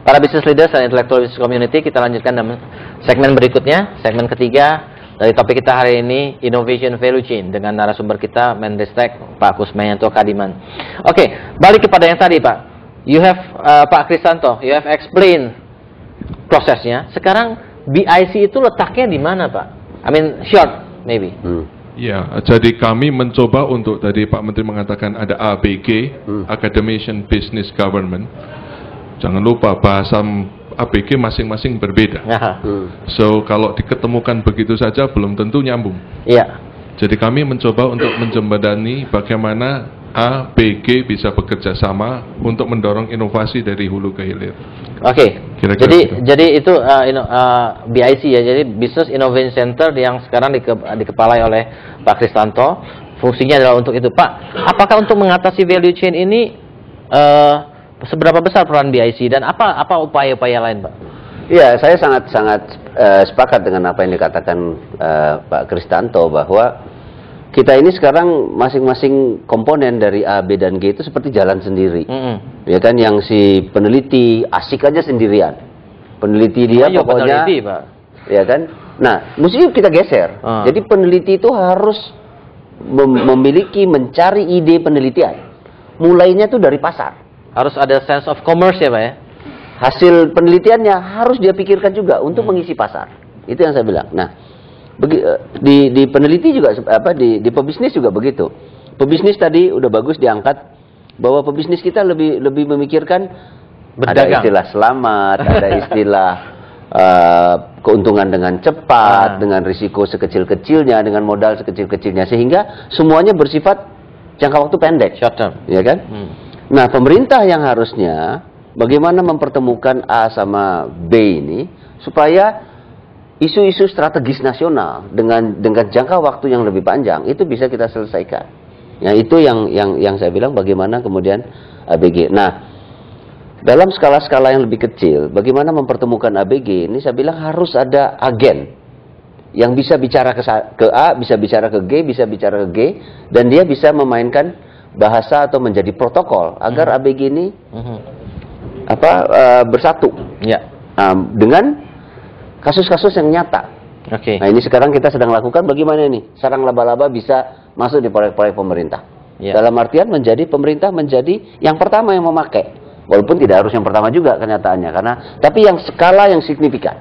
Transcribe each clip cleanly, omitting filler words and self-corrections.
para business leaders dan intellectual business community, kita lanjutkan dalam segmen berikutnya, segmen ketiga dari topik kita hari ini, Innovation Value Chain, dengan narasumber kita, Menristek Pak Kusmayanto Kadiman. Oke, balik kepada yang tadi Pak. You have, Pak Kristanto, you have explained prosesnya. Sekarang BIC itu letaknya di mana Pak? I mean, short maybe. Ya, jadi kami mencoba untuk, tadi Pak Menteri mengatakan ada ABG, Academician Business Government. Jangan lupa bahasa ABG masing-masing berbeda. So kalau diketemukan begitu saja belum tentu nyambung. Iya. Jadi kami mencoba untuk menjembatani bagaimana A, B, G bisa bekerja sama untuk mendorong inovasi dari hulu ke hilir. Oke. Jadi itu BIC ya, jadi Business Innovation Center yang sekarang dikepalai oleh Pak Kristanto. Fungsinya adalah untuk itu. Pak, apakah untuk mengatasi value chain ini seberapa besar peran BIC dan apa upaya-upaya lain, Pak? Iya, saya sangat sepakat dengan apa yang dikatakan Pak Kristanto, bahwa kita ini sekarang masing-masing komponen dari A, B, dan G itu seperti jalan sendiri. Ya kan, yang si peneliti asik aja sendirian. Peneliti dia pokoknya, peneliti, Pak. Ya kan. Nah, mesti kita geser. Jadi peneliti itu harus mencari ide penelitian. Mulainya tuh dari pasar. Harus ada sense of commerce ya Pak ya. Hasil penelitiannya harus dia pikirkan juga untuk mengisi pasar. Itu yang saya bilang. Nah, di peneliti juga di pebisnis juga begitu. Pebisnis tadi udah bagus diangkat bahwa pebisnis kita lebih memikirkan berdagang. Ada istilah selamat, ada istilah keuntungan dengan cepat, dengan risiko sekecil-kecilnya, dengan modal sekecil-kecilnya, sehingga semuanya bersifat jangka waktu pendek, short term, ya kan? Nah, pemerintah yang harusnya bagaimana mempertemukan A sama B ini supaya isu-isu strategis nasional dengan jangka waktu yang lebih panjang itu bisa kita selesaikan. Ya, itu yang saya bilang bagaimana kemudian ABG. Nah, dalam skala-skala yang lebih kecil, bagaimana mempertemukan ABG ini saya bilang harus ada agen yang bisa bicara ke A, bisa bicara ke G, bisa bicara ke G, dan dia bisa memainkan bahasa atau menjadi protokol agar ABG ini bersatu dengan kasus-kasus yang nyata. Nah, ini sekarang kita sedang lakukan bagaimana ini sarang laba-laba bisa masuk di proyek-proyek pemerintah. Dalam artian pemerintah menjadi yang pertama yang memakai, walaupun tidak harus yang pertama juga kenyataannya, tapi yang skala yang signifikan.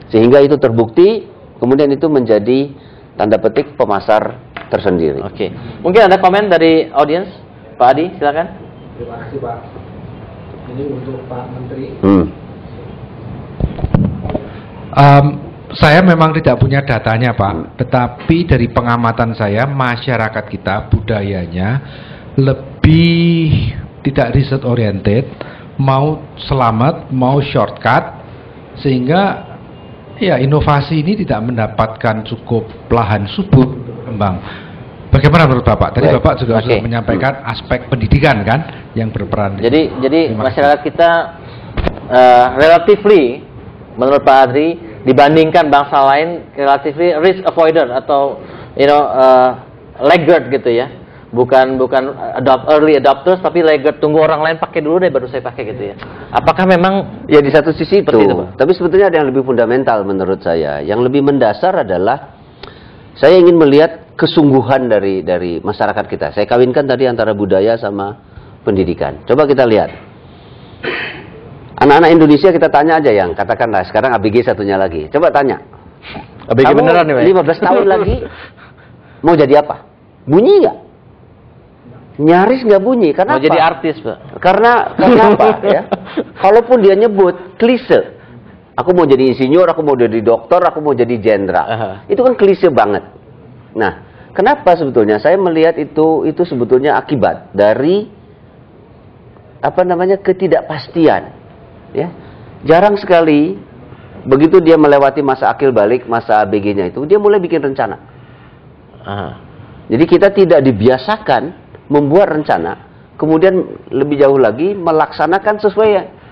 Sehingga itu terbukti, kemudian itu menjadi tanda petik pemasar tersendiri. Mungkin ada komen dari audiens, Pak Adi, silakan. Terima kasih Pak. Ini untuk Pak Menteri. Saya memang tidak punya datanya Pak, tetapi dari pengamatan saya masyarakat kita budayanya lebih tidak riset oriented, mau selamat, mau shortcut, sehingga ya inovasi ini tidak mendapatkan cukup lahan subur untuk berkembang. Bagaimana menurut Bapak? Tadi Bapak juga sudah menyampaikan aspek pendidikan kan yang berperan. Jadi masyarakat kita relatively menurut Pak Adri dibandingkan bangsa lain relatively risk avoider atau laggard gitu ya. Bukan early adopters tapi laggard, tunggu orang lain pakai dulu deh baru saya pakai gitu ya. Apakah memang ya di satu sisi itu, tapi sebetulnya ada yang lebih fundamental menurut saya. Yang lebih mendasar adalah saya ingin melihat kesungguhan dari masyarakat kita. Saya kawinkan tadi antara budaya sama pendidikan. Coba kita lihat. Anak-anak Indonesia kita tanya aja yang katakanlah sekarang ABG satunya lagi. Coba tanya. ABG beneran nih, 15 tahun lagi mau jadi apa? Bunyi nggak? Nyaris nggak bunyi. Karena mau jadi artis, Pak. Karena apa ya? Kalaupun dia nyebut klise. Aku mau jadi insinyur, aku mau jadi dokter, aku mau jadi jenderal. Itu kan klise banget. Nah, kenapa sebetulnya saya melihat itu sebetulnya akibat dari ketidakpastian. Ya, jarang sekali begitu dia melewati masa akil balik, masa ABG-nya itu, dia mulai bikin rencana. Jadi kita tidak dibiasakan membuat rencana, kemudian lebih jauh lagi melaksanakan sesuai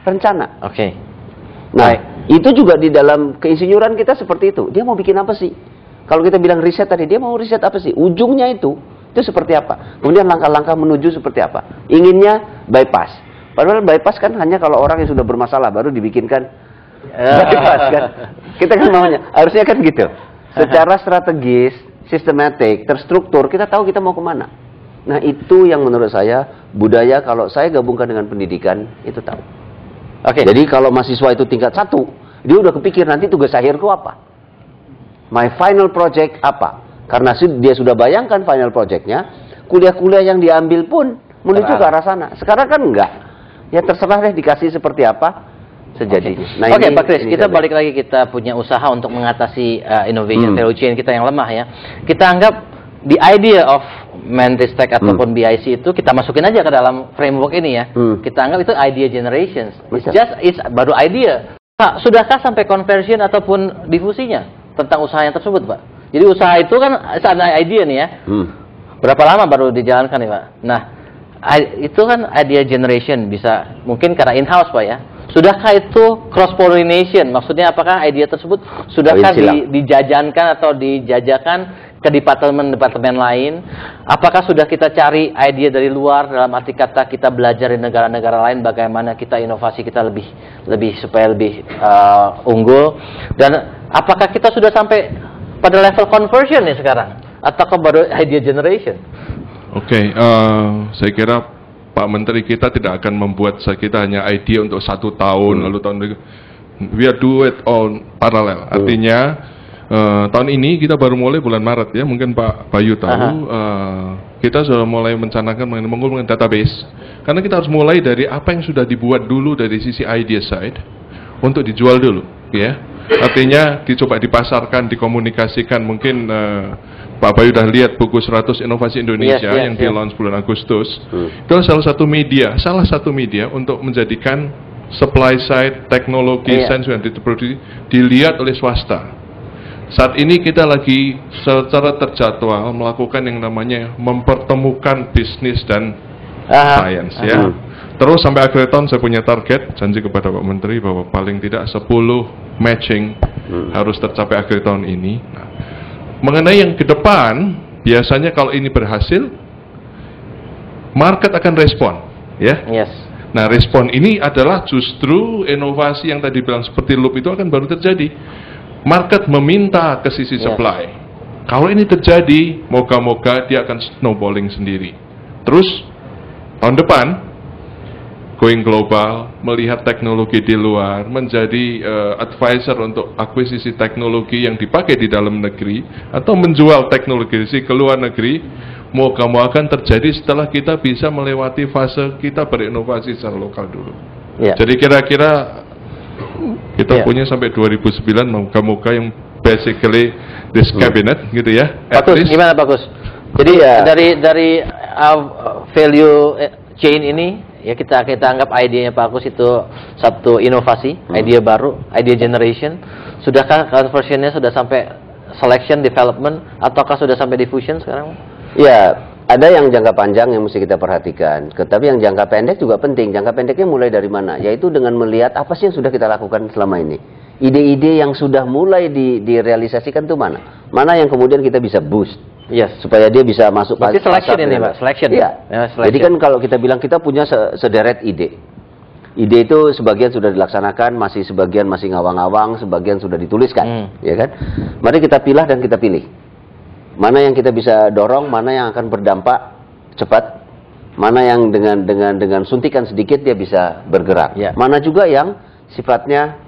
rencana. Nah, itu juga di dalam keinsinyuran kita seperti itu. Dia mau bikin apa sih? Kalau kita bilang riset tadi, dia mau riset apa sih? Ujungnya itu seperti apa? Kemudian langkah-langkah menuju seperti apa? Inginnya bypass. Padahal bypass kan hanya kalau orang yang sudah bermasalah baru dibikinkan bypass kan. Kita kan maunya harusnya kan gitu. Secara strategis, sistematik, terstruktur, kita tahu kita mau kemana. Nah itu yang menurut saya budaya kalau saya gabungkan dengan pendidikan itu tahu. Oke. Jadi kalau mahasiswa itu tingkat 1, dia udah kepikir nanti tugas akhirku apa, my final project apa. Karena dia sudah bayangkan final projectnya, kuliah-kuliah yang diambil pun menuju ke arah sana. Sekarang kan enggak. Ya terserah deh dikasih seperti apa sejadi. Nah, Oke, Pak Kris, kita balik lagi, kita punya usaha untuk mengatasi innovation value chain kita yang lemah ya. Kita anggap the idea of Menristek ataupun BIC itu kita masukin aja ke dalam framework ini ya. Kita anggap itu idea generations. It's baru idea. Pak, sudahkah sampai conversion ataupun difusinya tentang usaha yang tersebut, Pak? Jadi usaha itu kan ada idea nih ya. Berapa lama baru dijalankan nih, Pak? Nah, itu kan idea generation, bisa mungkin karena in-house, Pak ya. Sudahkah itu cross pollination? Maksudnya apakah idea tersebut sudahkah dijajankan atau dijajakan ke departemen-departemen lain? Apakah sudah kita cari idea dari luar, dalam arti kata kita belajar di negara-negara lain bagaimana kita inovasi kita lebih supaya lebih unggul? Dan apakah kita sudah sampai pada level conversion nih sekarang? Ataukah baru idea generation? Oke, saya kira Pak Menteri kita tidak akan membuat kita hanya idea untuk 1 tahun, lalu tahun we are do it all parallel. Artinya tahun ini kita baru mulai bulan Maret ya, mungkin Pak Bayu tahu, kita sudah mulai mencanangkan mengumpulkan database. Karena kita harus mulai dari apa yang sudah dibuat dulu dari sisi idea side untuk dijual dulu, ya. Artinya dicoba dipasarkan, dikomunikasikan. Mungkin Pak Bayu udah lihat buku 100 Inovasi Indonesia yang di-launch bulan Agustus. Itu salah satu media untuk menjadikan supply side, teknologi, sains yang diproduksi dilihat oleh swasta. Saat ini kita lagi secara terjadwal melakukan yang namanya mempertemukan bisnis dan sains ya. Terus sampai akhir tahun saya punya target, janji kepada Pak Menteri bahwa paling tidak 10 matching harus tercapai akhir tahun ini. Nah, mengenai yang ke depan, biasanya kalau ini berhasil, market akan respon, ya. Yes. Nah, respon ini adalah justru inovasi yang tadi bilang seperti loop itu akan baru terjadi. Market meminta ke sisi supply. Kalau ini terjadi, moga-moga dia akan snowballing sendiri. Terus tahun depan going global, melihat teknologi di luar, menjadi advisor untuk akuisisi teknologi yang dipakai di dalam negeri atau menjual teknologi ke luar negeri. Moga-moga akan terjadi setelah kita bisa melewati fase kita berinovasi secara lokal dulu. Jadi kira-kira kita punya sampai 2009, moga-moga yang basically this cabinet gitu ya. Bagus, gimana bagus? Jadi dari value chain ini ya kita anggap idenya Pak Agus itu satu inovasi, idea baru, idea generation. Sudahkah conversionnya sudah sampai selection, development, ataukah sudah sampai diffusion sekarang? Ya, ada yang jangka panjang yang mesti kita perhatikan. Tapi yang jangka pendek juga penting. Jangka pendeknya mulai dari mana? Yaitu dengan melihat apa sih yang sudah kita lakukan selama ini. Ide-ide yang sudah mulai direalisasikan itu mana? Mana yang kemudian kita bisa boost? Yes. Supaya dia bisa masuk pasar. Selection ini, Pak. Selection. Iya. Jadi kan kalau kita bilang kita punya sederet ide. Ide itu sebagian sudah dilaksanakan, sebagian masih ngawang-ngawang, sebagian sudah dituliskan, ya kan? Mari kita pilah dan kita pilih. Mana yang kita bisa dorong, mana yang akan berdampak cepat, mana yang dengan suntikan sedikit dia bisa bergerak. Mana juga yang sifatnya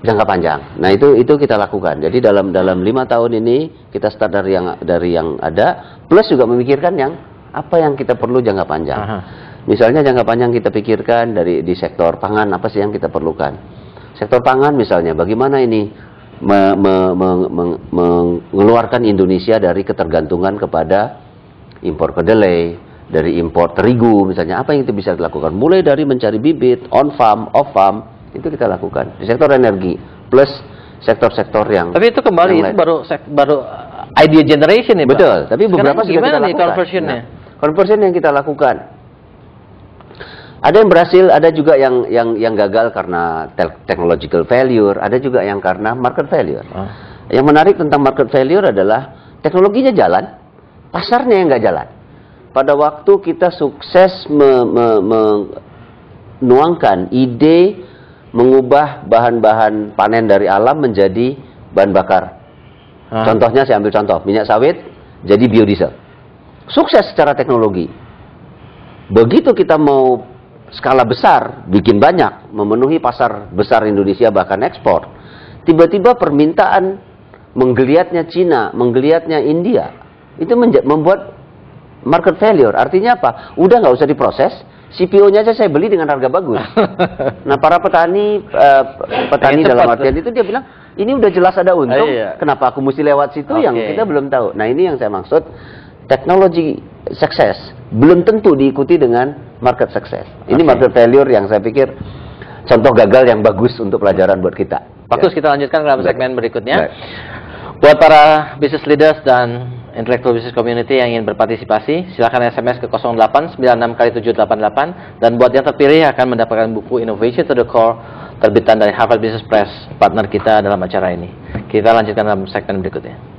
jangka panjang. Nah, itu kita lakukan. Jadi dalam 5 tahun ini kita start dari yang ada, plus juga memikirkan yang apa yang kita perlu jangka panjang. Misalnya jangka panjang kita pikirkan di sektor pangan, apa sih yang kita perlukan? Sektor pangan misalnya, bagaimana ini mengeluarkan Indonesia dari ketergantungan kepada impor kedelai, dari impor terigu misalnya, apa yang itu bisa dilakukan? Mulai dari mencari bibit, on farm, off farm, itu kita lakukan. Di sektor energi, plus sektor-sektor yang tapi itu kembali itu baru idea generation ya, Pak? Betul, tapi beberapa sudah kita lakukan. Conversionnya? Conversion yang kita lakukan. Ada yang berhasil, ada juga yang gagal karena technological failure, ada juga yang karena market failure. Yang menarik tentang market failure adalah teknologinya jalan, pasarnya yang nggak jalan. Pada waktu kita sukses menuangkan ide mengubah bahan-bahan panen dari alam menjadi bahan bakar. Contohnya saya ambil contoh, minyak sawit jadi biodiesel. Sukses secara teknologi. Begitu kita mau skala besar, bikin banyak, memenuhi pasar besar Indonesia bahkan ekspor, tiba-tiba permintaan menggeliatnya Cina, menggeliatnya India, itu membuat market failure. Artinya apa? Udah nggak usah diproses, CPO-nya aja saya beli dengan harga bagus. Nah, para petani dalam artian itu dia bilang, ini udah jelas ada untung, kenapa aku mesti lewat situ yang kita belum tahu. Nah, ini yang saya maksud, teknologi sukses belum tentu diikuti dengan market sukses. Ini market failure yang saya pikir contoh gagal yang bagus untuk pelajaran buat kita. Bagus, kita lanjutkan dalam segmen berikutnya. Buat para business leaders dan intellectual business community yang ingin berpartisipasi, silakan SMS ke 0896 dan buat yang terpilih akan mendapatkan buku Innovation to the Core terbitan dari Harvard Business Press, partner kita dalam acara ini. Kita lanjutkan dalam segmen berikutnya.